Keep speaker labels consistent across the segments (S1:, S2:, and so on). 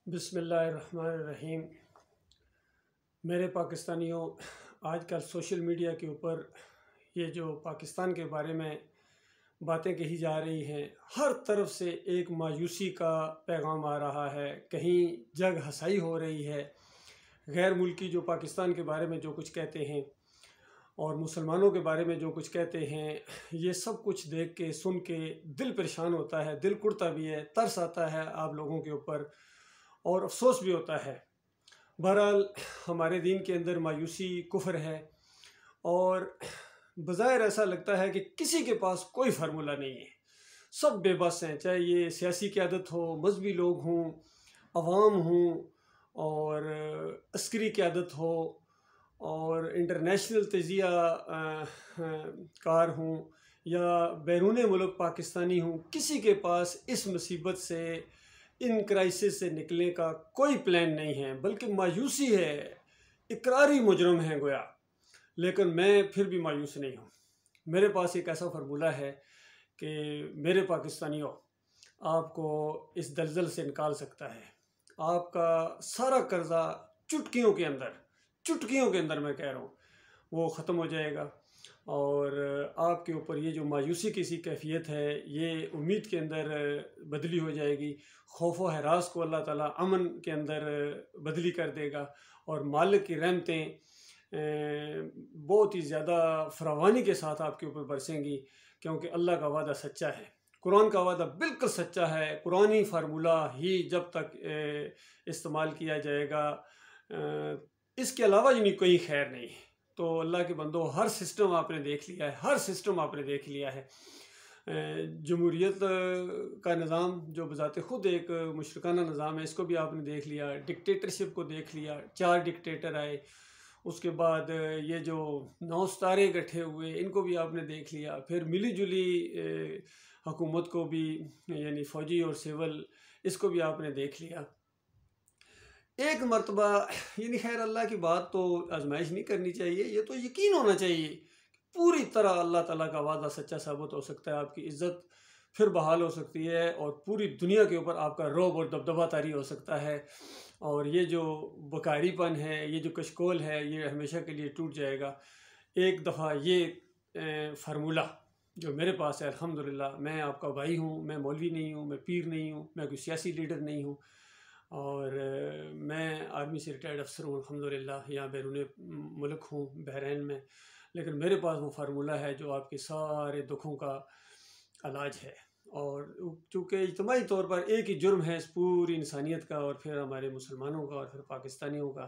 S1: بسم اللہ الرحمن الرحیم۔ میرے پاکستانیوں، آج کل سوشل میڈیا کے اوپر یہ جو پاکستان کے بارے میں باتیں کہی جا رہی ہیں، ہر طرف سے ایک مایوسی کا پیغام آ رہا ہے۔ کہیں جگ ہنسائی ہو رہی ہے، غیر ملکی جو پاکستان کے بارے میں جو کچھ کہتے ہیں اور مسلمانوں کے بارے میں جو کچھ کہتے ہیں، یہ سب کچھ دیکھ کے سن کے دل پریشان ہوتا ہے، دل کڑتا بھی ہے، ترس آتا ہے آپ لوگوں کے اوپر اور افسوس بھی ہوتا ہے۔ بہرحال ہمارے دین کے اندر مایوسی کفر ہے اور بظاہر ایسا لگتا ہے کہ کسی کے پاس کوئی فارمولہ نہیں ہے، سب بے بس ہیں، چاہے یہ سیاسی قیادت ہو، مذہبی لوگ ہوں، عوام ہوں اور عسکری قیادت ہو اور انٹرنیشنل تجزیہ کار ہوں یا بیرون ملک پاکستانی ہوں، کسی کے پاس اس مصیبت سے، ان کرائسس سے نکلنے کا کوئی پلان نہیں ہے، بلکہ مایوسی ہے، اقراری مجرم ہے گویا۔ لیکن میں پھر بھی مایوس نہیں ہوں۔ میرے پاس ایک ایسا فارمولہ ہے کہ میرے پاکستانیوں، آپ کو اس دلدل سے نکال سکتا ہے۔ آپ کا سارا قرضہ چٹکیوں کے اندر میں کہہ رہا ہوں وہ ختم ہو جائے گا، اور آپ کے اوپر یہ جو مایوسی کی سی کیفیت ہے، یہ امید کے اندر بدلی ہو جائے گی، خوف و ہراس کو اللہ تعالیٰ امن کے اندر بدلی کر دے گا، اور مالک کی رحمتیں بہت ہی زیادہ فراوانی کے ساتھ آپ کے اوپر برسیں گی، کیونکہ اللہ کا وعدہ سچا ہے، قرآن کا وعدہ بالکل سچا ہے۔ قرآنی فارمولہ ہی جب تک استعمال کیا جائے گا، اس کے علاوہ یعنی کوئی خیر نہیں ہے۔ تو اللہ کے بندو، ہر سسٹم آپ نے دیکھ لیا ہے، جمہوریت کا نظام جو بذات خود ایک مشرکانہ نظام ہے، اس کو بھی آپ نے دیکھ لیا، ڈکٹیٹرشپ کو دیکھ لیا، 4 ڈکٹیٹر آئے، اس کے بعد یہ جو 9 ستارے اکٹھے ہوئے، ان کو بھی آپ نے دیکھ لیا، پھر ملی جلی حکومت کو بھی، یعنی فوجی اور سول، اس کو بھی آپ نے دیکھ لیا۔ ایک مرتبہ یعنی خیر، اللہ کی بات تو آزمائش نہیں کرنی چاہیے، یہ تو یقین ہونا چاہیے پوری طرح اللہ تعالیٰ کا وعدہ سچا ثابت ہو سکتا ہے، آپ کی عزت پھر بحال ہو سکتی ہے اور پوری دنیا کے اوپر آپ کا رعب اور دبدبہ طاری ہو سکتا ہے، اور یہ جو بکاری پن ہے، یہ جو کشکول ہے، یہ ہمیشہ کے لیے ٹوٹ جائے گا۔ ایک دفعہ یہ فارمولہ جو میرے پاس ہے، الحمدللہ، میں آپ کا بھائی ہوں، میں مولوی نہیں ہوں، میں پیر نہیں ہوں، میں کوئی سیاسی لیڈر نہیں ہوں، اور میں آرمی سے ریٹائرڈ افسر ہوں، الحمدللہ، یہاں بیرون ملک ہوں، بحرین میں، لیکن میرے پاس وہ فارمولہ ہے جو آپ کے سارے دکھوں کا علاج ہے۔ اور چونکہ اجتماعی طور پر ایک ہی جرم ہے اس پوری انسانیت کا، اور پھر ہمارے مسلمانوں کا، اور پھر پاکستانیوں کا،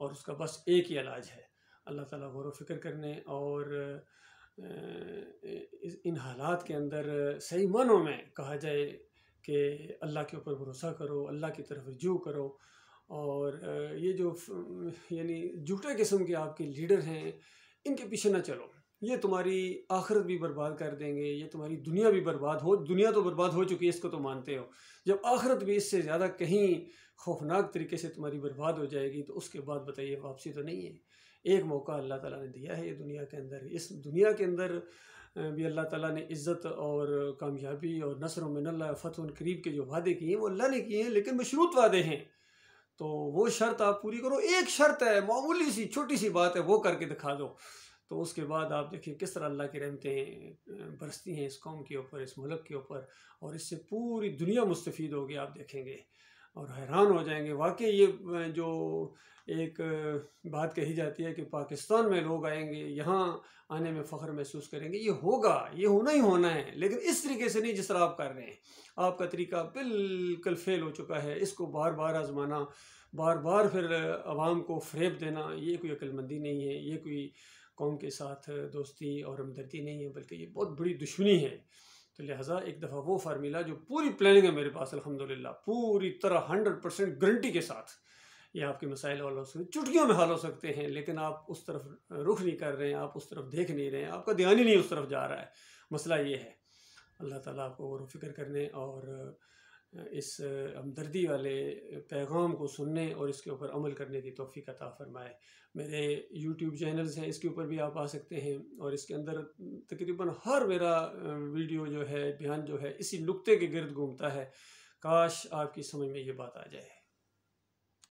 S1: اور اس کا بس ایک ہی علاج ہے، اللہ تعالیٰ غور و فکر کرنے اور ان حالات کے اندر صحیح معنوں میں کہا جائے کہ اللہ کے اوپر بھروسہ کرو، اللہ کی طرف رجوع کرو، اور یہ جو یعنی جھوٹے قسم کے آپ کے لیڈر ہیں، ان کے پیچھے نہ چلو، یہ تمہاری آخرت بھی برباد کر دیں گے، یہ تمہاری دنیا بھی برباد ہو، دنیا تو برباد ہو چکی ہے، اس کو تو مانتے ہو، جب آخرت بھی اس سے زیادہ کہیں خوفناک طریقے سے تمہاری برباد ہو جائے گی، تو اس کے بعد بتائیے واپسی تو نہیں ہے۔ ایک موقع اللہ تعالیٰ نے دیا ہے یہ دنیا کے اندر، اس دنیا کے اندر بھی اللہ تعالیٰ نے عزت اور کامیابی اور نصر من اللہ فتح قریب کے جو وعدے کیے ہیں وہ اللہ نے کیے ہیں، لیکن مشروط وعدے ہیں، تو وہ شرط آپ پوری کرو۔ ایک شرط ہے، معمولی سی چھوٹی سی بات ہے، وہ کر کے دکھا دو، تو اس کے بعد آپ دیکھیں کس طرح اللہ کی رحمتیں برستی ہیں اس قوم کے اوپر، اس ملک کے اوپر، اور اس سے پوری دنیا مستفید ہوگی، آپ دیکھیں گے اور حیران ہو جائیں گے۔ واقعی یہ جو ایک بات کہی جاتی ہے کہ پاکستان میں لوگ آئیں گے، یہاں آنے میں فخر محسوس کریں گے، یہ ہوگا، یہ ہونا ہی ہونا ہے، لیکن اس طریقے سے نہیں جس طرح آپ کر رہے ہیں۔ آپ کا طریقہ بالکل فیل ہو چکا ہے، اس کو بار بار آزمانا، بار بار پھر عوام کو فریب دینا، یہ کوئی عقل مندی نہیں ہے، یہ کوئی قوم کے ساتھ دوستی اور ہمدردی نہیں ہے، بلکہ یہ بہت بڑی دشمنی ہے۔ تو لہٰذا ایک دفعہ وہ فارمولہ جو پوری پلاننگ ہے میرے پاس، الحمدللہ، پوری طرح 100% گارنٹی کے ساتھ یہ آپ کے مسائل حل ہو سکتے ہیں، چٹکیوں میں حل ہو سکتے ہیں، لیکن آپ اس طرف رخ نہیں کر رہے ہیں، آپ اس طرف دیکھ نہیں رہے ہیں، آپ کا دھیان ہی نہیں اس طرف جا رہا ہے۔ مسئلہ یہ ہے۔ اللہ تعالیٰ آپ کو غور و فکر کرنے اور اس ہمدردی والے پیغام کو سننے اور اس کے اوپر عمل کرنے کی توفیق عطا فرمائے۔ میرے یوٹیوب چینلز ہیں، اس کے اوپر بھی آپ آ سکتے ہیں، اور اس کے اندر تقریباً ہر میرا ویڈیو جو ہے، بیان جو ہے، اسی نقطے کے گرد گھومتا ہے۔ کاش آپ کی سمجھ میں یہ بات آ جائے۔